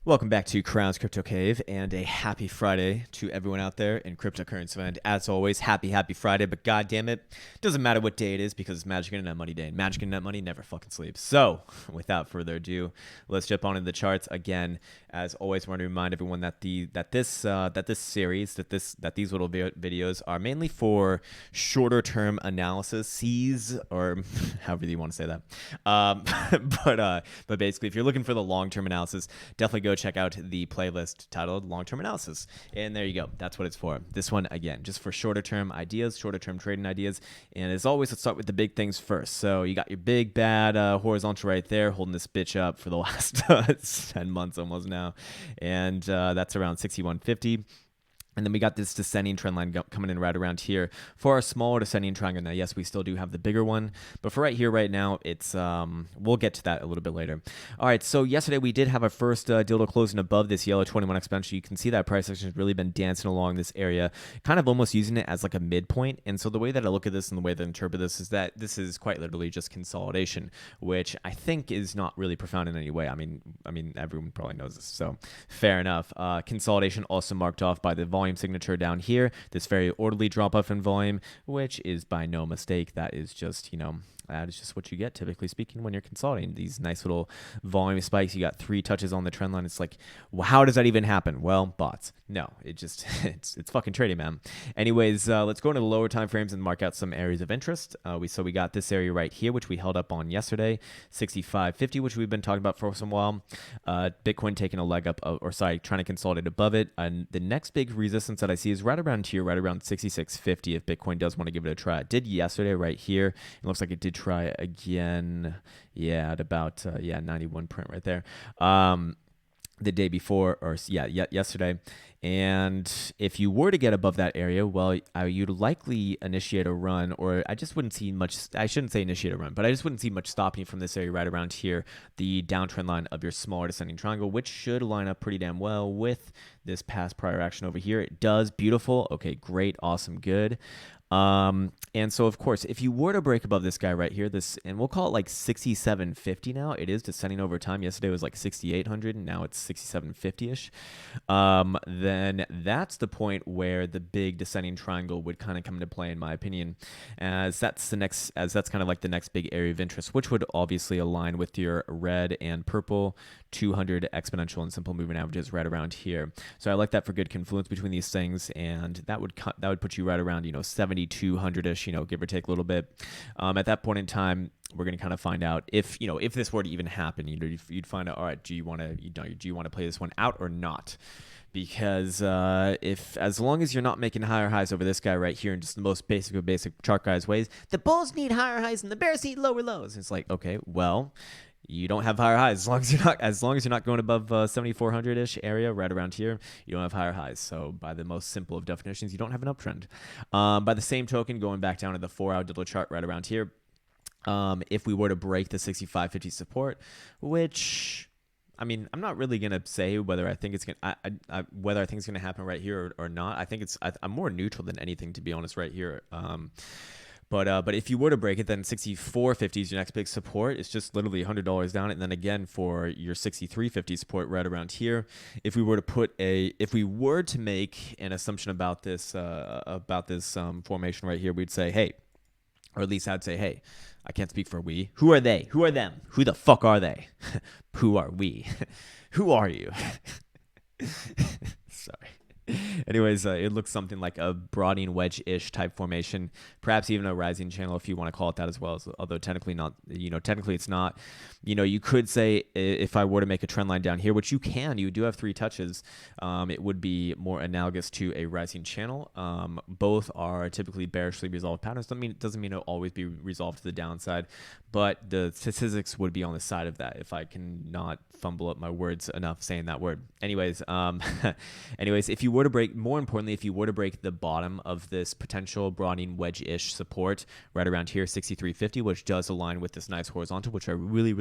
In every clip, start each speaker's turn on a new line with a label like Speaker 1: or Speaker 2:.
Speaker 1: Welcome back to Krown's Crypto Cave, and a happy Friday to everyone out there in cryptocurrency land. As always, happy Friday, but god damn it, doesn't matter what day it is because it's Magic and Net Money Day, and Magic and Net Money never fucking sleeps. So, without further ado, let's jump on into the charts. Again, as always, I want to remind everyone that these little videos are mainly for shorter term analysis, or however you want to say that. But basically, if you're looking for the long term analysis, definitely go check out the playlist titled long-term analysis, and there you go. That's what it's for. This one, again, just for shorter term ideas, shorter term trading ideas. And as always, let's start with the big things first. So you got your big bad horizontal right there, holding this bitch up for the last 10 months almost now, and that's around 6150. And then we got this descending trend line coming in right around here for our smaller descending triangle. Now, yes, we still do have the bigger one, but for right here, right now, it's we'll get to that a little bit later. All right, so yesterday we did have our first dildo closing above this yellow 21 exponential. You can see that price action has really been dancing along this area, kind of almost using it as like a midpoint. And so the way that I look at this and the way that I interpret this is that this is quite literally just consolidation, which I think is not really profound in any way. I mean, everyone probably knows this, so fair enough. Consolidation also marked off by the volume signature down here, this very orderly drop off in volume, which is by no mistake. That is just, that is just what you get, typically speaking, when you're consolidating. These nice little volume spikes. You got 3 touches on the trend line. It's like, well, how does that even happen? Well, bots. No, it just, it's fucking trading, man. Anyways, let's go into the lower time frames and mark out some areas of interest. So we got this area right here, which we held up on yesterday, 65.50, which we've been talking about for some while. Bitcoin taking a leg up, trying to consolidate above it. And the next big resistance that I see is right around here, right around 66.50 if Bitcoin does want to give it a try. It did yesterday right here. It looks like it did try again, at about 91 print right there, the day before, or yesterday. And if you were to get above that area, well, you'd likely initiate a run, or I just wouldn't see much. I shouldn't say initiate a run, but I just wouldn't see much stopping from this area right around here, the downtrend line of your smaller descending triangle, which should line up pretty damn well with this past prior action over here. It does. Beautiful. Okay, great, awesome, good. And so of course, if you were to break above this guy right here, and we'll call it like 6750 now, it is descending over time. Yesterday was like 6800 and now it's 6750-ish. Then that's the point where the big descending triangle would kind of come into play, in my opinion, as that's kind of like the next big area of interest, which would obviously align with your red and purple 200 exponential and simple moving averages right around here. So I like that for good confluence between these things, and that would put you right around 7200-ish, give or take a little bit. At that point in time, we're going to kind of find out if this were to even happen. You'd find out, all right, do you want to play this one out or not? Because as long as you're not making higher highs over this guy right here in just the most basic of basic chart guys ways, the bulls need higher highs and the bears need lower lows. It's like, okay, well, you don't have higher highs as long as you're not going above 7400-ish area right around here. You don't have higher highs. So by the most simple of definitions, you don't have an uptrend. By the same token, going back down to the 4-hour dildo chart right around here, if we were to break the 6550 support, which, I mean, I'm not really gonna say whether I think it's gonna happen right here or not. I think I'm more neutral than anything, to be honest, right here. But if you were to break it, then 64.50 is your next big support. It's just literally $100 down, and then again for your 63.50 support right around here. If we were to make an assumption about this formation right here, we'd say, hey, or at least I'd say, hey, I can't speak for we. Who are they? Who are them? Who the fuck are they? Who are we? Who are you? Sorry. Anyways, it looks something like a broadening wedge-ish type formation, perhaps even a rising channel if you want to call it that as well. Although technically not, technically it's not. You could say if I were to make a trend line down here, which you can, you do have 3 touches. It would be more analogous to a rising channel. Both are typically bearishly resolved patterns. It doesn't mean it'll always be resolved to the downside, but the statistics would be on the side of that if I can not fumble up my words enough saying that word. Anyways, if you were to break more importantly, if you were to break the bottom of this potential broadening wedge-ish support right around here, 63.50, which does align with this nice horizontal, which I really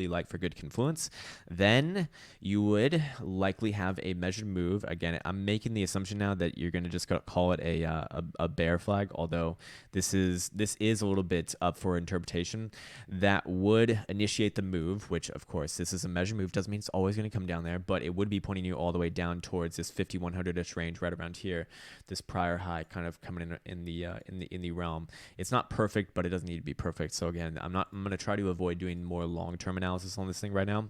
Speaker 1: like for good confluence, then you would likely have a measured move. Again, I'm making the assumption now that you're going to just call it a bear flag, although this is a little bit up for interpretation. That would initiate the move, which of course this is a measured move, doesn't mean it's always going to come down there, but it would be pointing you all the way down towards this 5100-ish range right around here, this prior high kind of coming in the realm. It's not perfect, but it doesn't need to be perfect. So again, I'm going to try to avoid doing more long-term analysis on this thing right now,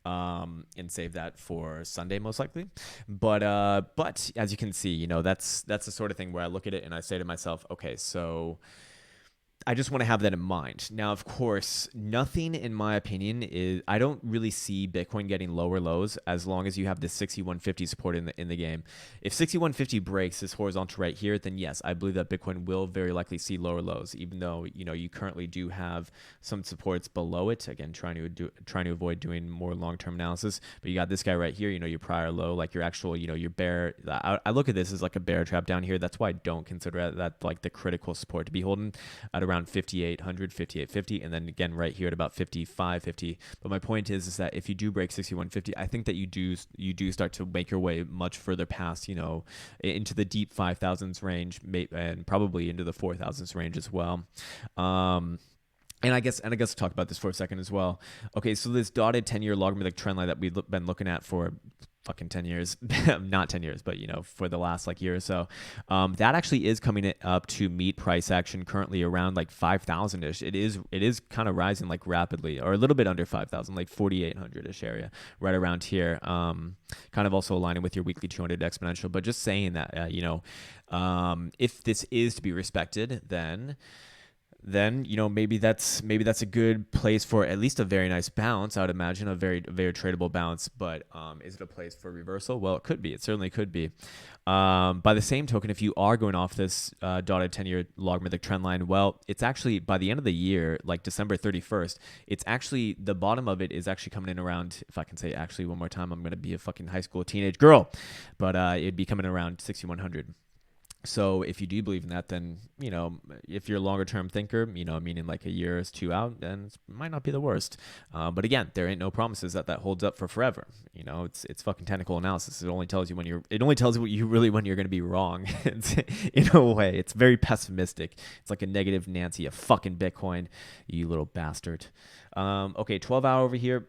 Speaker 1: and save that for Sunday most likely. But as you can see, you know, that's the sort of thing where I look at it and I say to myself, okay, so I just want to have that in mind. Now, of course, nothing in my opinion is, I don't really see Bitcoin getting lower lows as long as you have this 6150 support in the game. If 6150 breaks this horizontal right here, then yes, I believe that Bitcoin will very likely see lower lows, even though, you know, you currently do have some supports below it. Again, trying to avoid doing more long-term analysis. But you got this guy right here, you know, your prior low, like your actual, you know, your bear. I look at this as like a bear trap down here. That's why I don't consider that like the critical support to be holding at around 5800, 5850, and then again right here at about 5550. But my point is that if you do break 6150, I think that you do start to make your way much further past, you know, into the deep 5000s range, and probably into the 4000s range as well. And I guess talk about this for a second as well. Okay, so this dotted 10-year logarithmic trend line that we've been looking at for fucking 10 years, not 10 years, but, you know, for the last like year or so, that actually is coming up to meet price action currently around like 5,000-ish. It is kind of rising like rapidly, or a little bit under 5,000, like 4,800-ish area right around here. Kind of also aligning with your weekly 200 exponential, but just saying that, you know, if this is to be respected, then you know, maybe that's a good place for at least a very nice bounce. I would imagine a very tradable bounce. But is it a place for reversal? Well, it could be. It certainly could be. By the same token, if you are going off this dotted 10-year logarithmic trend line, well, it's actually by the end of the year, like December 31st, it's actually the bottom of it is actually coming in around, if I can say actually one more time, I'm going to be a fucking high school teenage girl, but it'd be coming around 6,100. So if you do believe in that, then, you know, if you're a longer term thinker, you know, meaning like a year or two out, then it might not be the worst. But again, there ain't no promises that holds up for forever. You know, it's fucking technical analysis. It only tells you when you're going to be wrong. In a way, it's very pessimistic. It's like a negative Nancy, a fucking Bitcoin, you little bastard. Okay, 12-hour over here.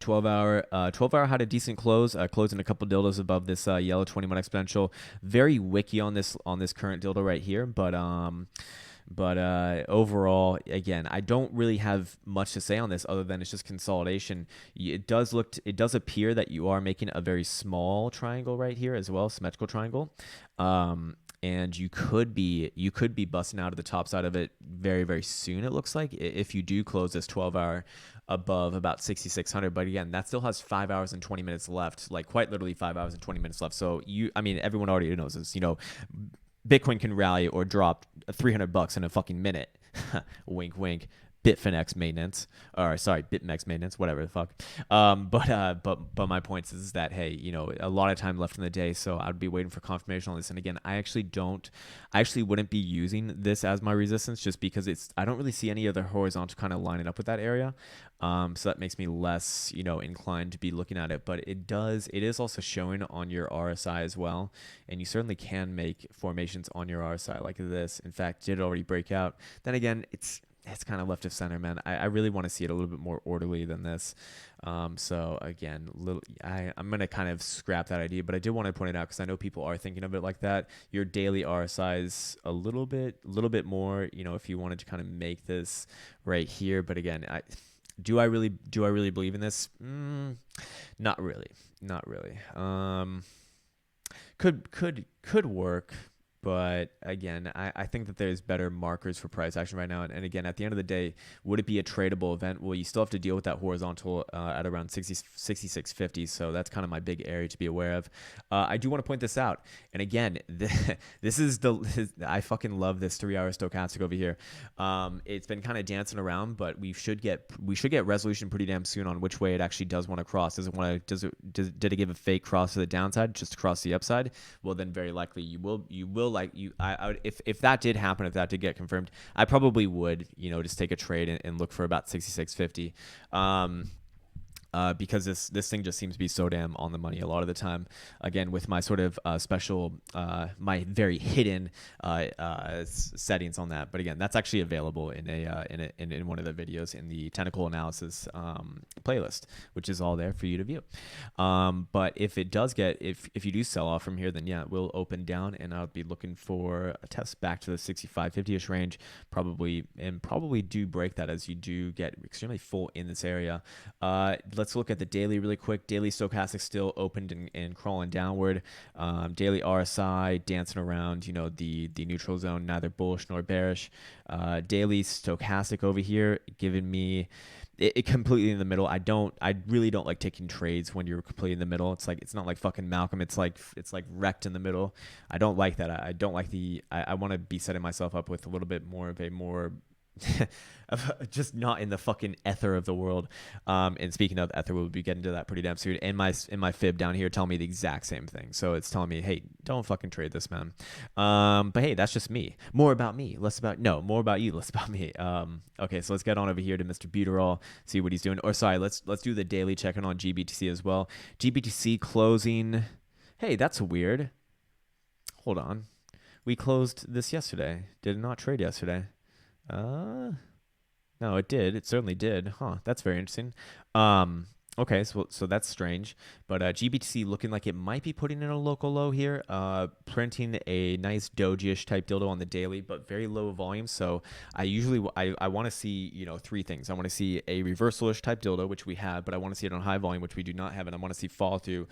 Speaker 1: 12-hour had a decent close, closing a couple dildos above this yellow 21 exponential. Very wicky on this current dildo right here, but overall, again, I don't really have much to say on this other than it's just consolidation. It does appear that you are making a very small triangle right here as well, symmetrical triangle. And you could be busting out of the top side of it very soon, it looks like, if you do close this 12-hour above about 6,600. But again, that still has 5 hours and 20 minutes left, like quite literally 5 hours and 20 minutes left. So everyone already knows this, you know, Bitcoin can rally or drop $300 in a fucking minute. Wink, wink. Bitfinex maintenance, or sorry, BitMEX maintenance, whatever the fuck. But my point is that, hey, you know, a lot of time left in the day, so I'd be waiting for confirmation on this. And again, I actually wouldn't be using this as my resistance, just because I don't really see any other horizontal kind of lining up with that area. So that makes me less, you know, inclined to be looking at it. But it is also showing on your RSI as well, and you certainly can make formations on your RSI like this. In fact, did already break out. Then again, it's kind of left of center, man. I really want to see it a little bit more orderly than this. So again, I'm going to kind of scrap that idea, but I did want to point it out because I know people are thinking of it like that. Your daily RSI is a little bit more, you know, if you wanted to kind of make this right here. But again, do I really believe in this? Not really. Could work. But again, I think that there's better markers for price action right now. And again, at the end of the day, would it be a tradable event? Well, you still have to deal with that horizontal at around 66.50. So that's kind of my big area to be aware of. I do want to point this out. And again, I fucking love this 3-hour stochastic over here. It's been kind of dancing around, but we should get resolution pretty damn soon on which way it actually does want to cross. Did it give a fake cross to the downside just to cross the upside? Well, then very likely you will if that did happen, if that did get confirmed, I probably would, just take a trade and look for about 66.50. Because this thing just seems to be so damn on the money a lot of the time. Again, with my sort of special, my very hidden settings on that. But again, that's actually available in in one of the videos in the technical analysis playlist, which is all there for you to view. But if it does if you do sell off from here, then yeah, we'll open down, and I'll be looking for a test back to the 65.50ish range, probably do break that as you do get extremely full in this area. Let's look at the daily really quick. Daily stochastic still opened and crawling downward. Daily RSI dancing around, the neutral zone, neither bullish nor bearish. Daily stochastic over here giving me it completely in the middle. I really don't like taking trades when you're completely in the middle. It's not like fucking Malcolm. It's like wrecked in the middle. I don't like that. I don't like I want to be setting myself up with a little bit more of a more just not in the fucking ether of the world. And speaking of ether, we'll be getting to that pretty damn soon. And my fib down here telling me the exact same thing. So it's telling me, hey, don't fucking trade this, man. But hey, that's just me. More about me, more about you, less about me. Okay, so let's get on over here to Mr. Buterol, see what he's doing. Or sorry, let's do the daily check-in on GBTC as well. GBTC closing. Hey, that's weird. Hold on. We closed this yesterday. Did it not trade yesterday? No, it did. It certainly did. Huh. That's very interesting. Okay, so that's strange. But GBTC looking like it might be putting in a local low here. Printing a nice doji-ish type dildo on the daily, but very low volume. So I want to see, three things. I want to see a reversal-ish type dildo, which we have, but I want to see it on high volume, which we do not have, and I want to see fall through,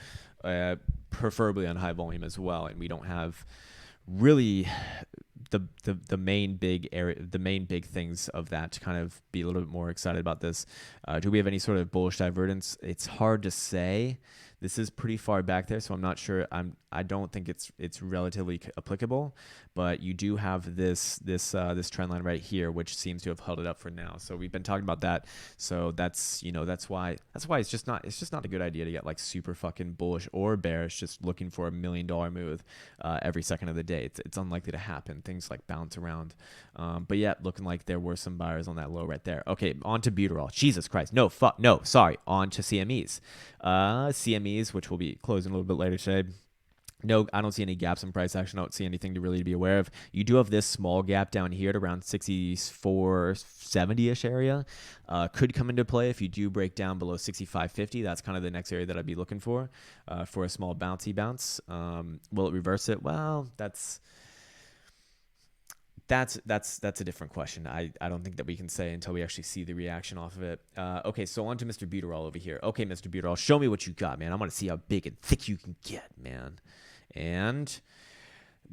Speaker 1: preferably on high volume as well. And we don't have really the main big area, the main big things of that to kind of be a little bit more excited about this. Do we have any sort of bullish divergence? It's hard to say. This is pretty far back there, so I'm not sure. I don't think it's relatively applicable, but you do have this trend line right here, which seems to have held it up for now. So we've been talking about that. So that's why it's just not a good idea to get like super fucking bullish or bearish, just looking for $1 million move every second of the day. It's unlikely to happen. Things like bounce around. But yeah, looking like there were some buyers on that low right there. Okay, on to Buterol. Jesus Christ. No, sorry. On to CMEs. CMEs, which will be closing a little bit later today. No, I don't see any gaps in price action. I don't see anything to really be aware of. You do have this small gap down here at around 64.70-ish area. Could come into play if you do break down below 65.50. That's kind of the next area that I'd be looking for a small bouncy bounce. Will it reverse it? Well, that's a different question. I don't think that we can say until we actually see the reaction off of it. Okay, so on to Mr. Buterol over here. Okay, Mr. Buterol, show me what you got, man. I want to see how big and thick you can get, man. And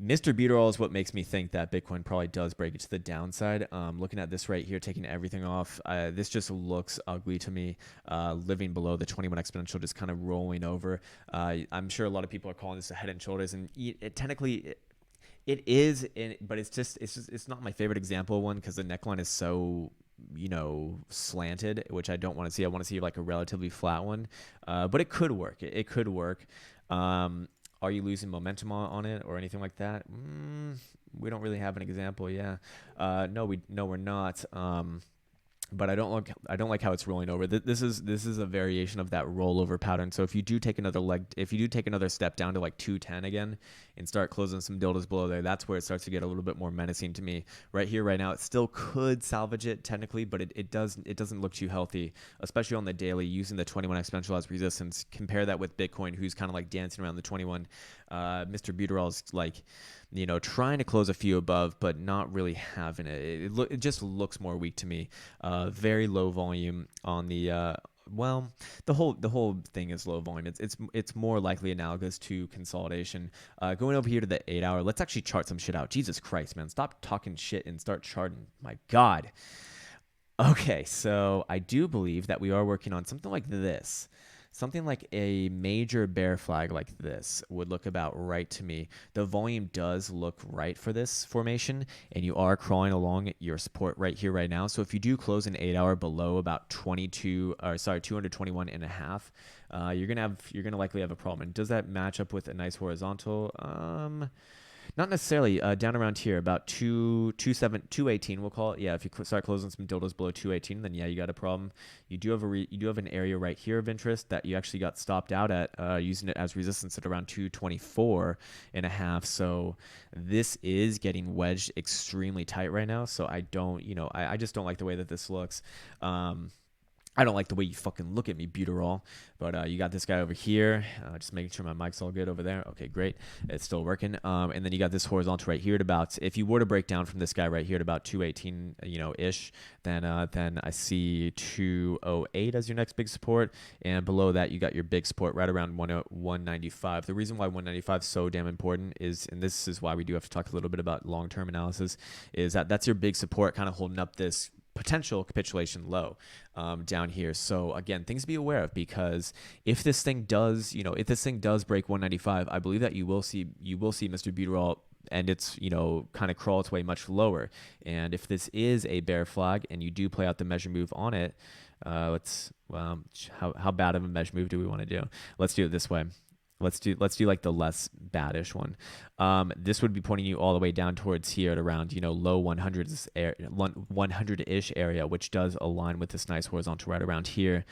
Speaker 1: Mr. Buterol is what makes me think that Bitcoin probably does break it to the downside. Looking at this right here, taking everything off, this just looks ugly to me. Living below the 21 exponential, just kind of rolling over. I'm sure a lot of people are calling this a head and shoulders, and technically it is, but it's not my favorite example of one because the neckline is so slanted, which I don't want to see. I want to see like a relatively flat one, but it could work. It could work. Are you losing momentum on it or anything like that? We don't really have an example. Yeah. No, we're not. But I don't like how it's rolling over. This is a variation of that rollover pattern. So if you do take another step down to like 210 again and start closing some dildos below there, that's where it starts to get a little bit more menacing to me. Right here, right now, it still could salvage it technically, but it doesn't look too healthy, especially on the daily using the 21 exponential as resistance. Compare that with Bitcoin, who's kind of like dancing around the 21. Mr. Buterol's like, trying to close a few above, but not really having it. It just looks more weak to me. Very low volume on the well, the whole thing is low volume. It's more likely analogous to consolidation. Going over here to the 8 hour, let's actually chart some shit out. Jesus Christ, man, stop talking shit and start charting. My God. Okay, so I do believe that we are working on something like this. Something like a major bear flag like this would look about right to me. The volume does look right for this formation, and you are crawling along your support right here, right now. So if you do close an 8 hour below about 221 and a half, you're gonna likely have a problem. And does that match up with a nice horizontal? Not necessarily. Down around here, about 218, we'll call it. Yeah, if you start closing some dildos below 218, then yeah, you got a problem. You do have an area right here of interest that you actually got stopped out at, using it as resistance at around 224 and a half. So this is getting wedged extremely tight right now. So I don't, I just don't like the way that this looks. I don't like the way you fucking look at me, Buterol. But you got this guy over here. Just making sure my mic's all good over there. Okay, great. It's still working. And then you got this horizontal right here at about, if you were to break down from this guy right here at about 218, ish, then I see 208 as your next big support. And below that, you got your big support right around 195. The reason why 195 is so damn important is, and this is why we do have to talk a little bit about long-term analysis, is that that's your big support kind of holding up this potential capitulation low down here. So again, things to be aware of, because if this thing does, break 195, I believe that you will see Mr. Buterol and it's, kind of crawl its way much lower. And if this is a bear flag and you do play out the measure move on it, how bad of a measure move do we want to do? Let's do it this way. Let's do like the less baddish one. This would be pointing you all the way down towards here at around, low 100s, 100-ish area, which does align with this nice horizontal right around here.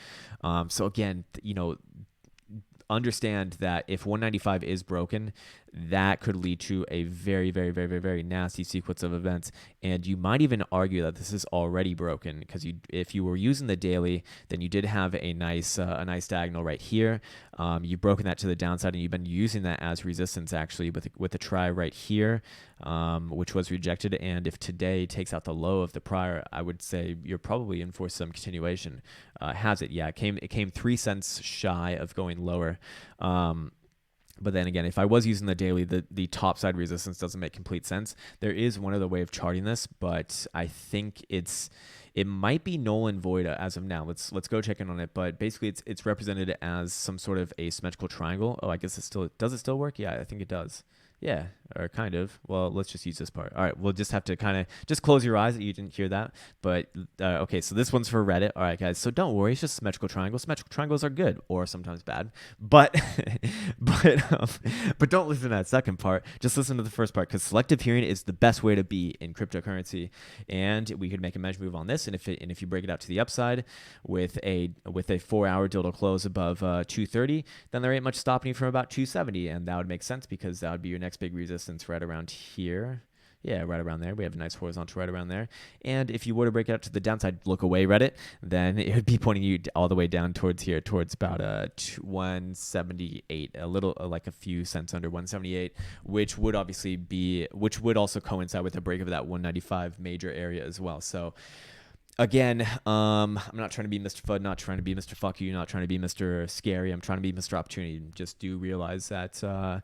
Speaker 1: So again, understand that if 195 is broken, that could lead to a very, very, very, very, very nasty sequence of events. And you might even argue that this is already broken, because if you were using the daily, then you did have a nice diagonal right here. You've broken that to the downside, and you've been using that as resistance actually with a try right here, which was rejected. And if today takes out the low of the prior, I would say you're probably in for some continuation. Has it? Yeah, it came 3 cents shy of going lower. But then again, if I was using the daily, the top side resistance doesn't make complete sense. There is one other way of charting this, but I think it might be null and void as of now. Let's go check in on it. But basically, it's represented as some sort of asymmetrical triangle. Oh, I guess does it still work? Yeah, I think it does. Yeah, or kind of. Well, let's just use this part. All right, we'll just have to kind of just close your eyes that you didn't hear that. But okay, so this one's for Reddit. All right, guys. So don't worry, it's just symmetrical triangles. Symmetrical triangles are good, or sometimes bad. But but don't listen to that second part. Just listen to the first part, because selective hearing is the best way to be in cryptocurrency. And we could make a measure move on this, and if you break it out to the upside with a 4-hour dildo close above 230, then there ain't much stopping you from about 270, and that would make sense, because that would be your next big resistance right around here. Yeah, right around there. We have a nice horizontal right around there. And if you were to break it out to the downside, look away, Reddit, then it would be pointing you all the way down towards here, towards about 178, a little like a few cents under 178, which would also coincide with the break of that 195 major area as well. So again, I'm not trying to be Mr. FUD, not trying to be Mr. Fuck You, not trying to be Mr. Scary. I'm trying to be Mr. Opportunity. Just do realize that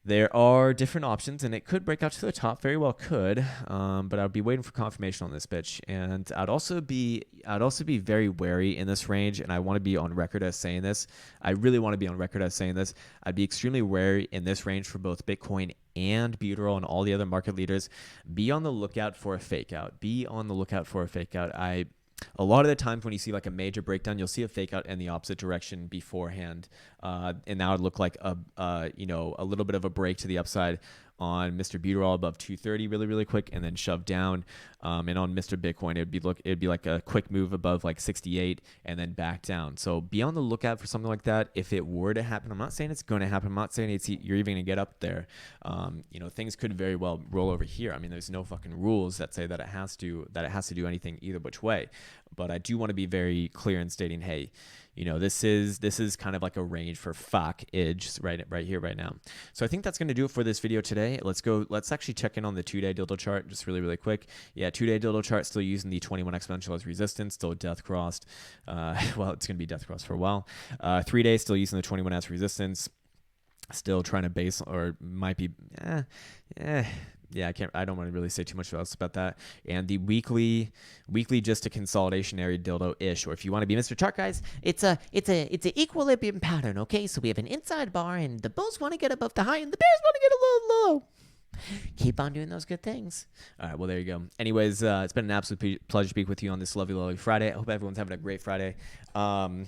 Speaker 1: there are different options, and it could break out to the top. Very well could, but I'd be waiting for confirmation on this bitch. And I'd also be very wary in this range, and I want to be on record as saying this. I really want to be on record as saying this. I'd be extremely wary in this range for both Bitcoin and Buterol and all the other market leaders. Be on the lookout for a fake out. Be on the lookout for a fake out. A lot of the times when you see like a major breakdown, you'll see a fake out in the opposite direction beforehand, and that would look like a little bit of a break to the upside on Mr. Buterol above 230 really, really quick, and then shove down. And on Mr. Bitcoin, it'd be like a quick move above like 68 and then back down. So be on the lookout for something like that. If it were to happen, I'm not saying it's going to happen. I'm not saying you're even going to get up there. Things could very well roll over here. I mean, there's no fucking rules that say that it has to do anything either which way. but I do want to be very clear in stating, hey, this is kind of like a range for fuck-age right here, right now. So I think that's going to do it for this video today. Let's actually check in on the 2-day dildo chart just really quick. Yeah, 2-day dildo chart still using the 21 exponential as resistance, still death crossed. Well, it's going to be death crossed for a while. 3-day still using the 21 as resistance. Still trying to base, or might be, yeah, I don't want to really say too much else about that. And the weekly just a consolidation area dildo-ish, or if you want to be Mr. Chart guys, it's a equilibrium pattern, okay? So we have an inside bar, and the bulls want to get above the high, and the bears want to get a little low. Keep on doing those good things. All right, well, there you go. Anyways, it's been an absolute pleasure to speak with you on this lovely Friday. I hope everyone's having a great Friday and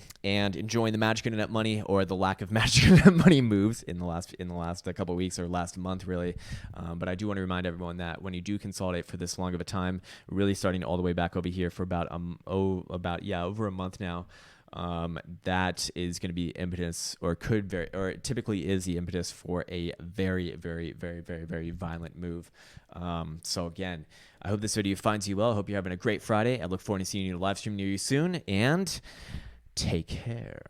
Speaker 1: enjoying the magic internet money, or the lack of magic internet money moves in the last couple of weeks, or last month, really. But I do want to remind everyone that when you do consolidate for this long of a time, really starting all the way back over here for about over a month now, that is going to be impetus, or typically is the impetus for a very violent move. So again, I hope this video finds you well. I hope you're having a great Friday. I look forward to seeing you in a live stream near you soon, and take care.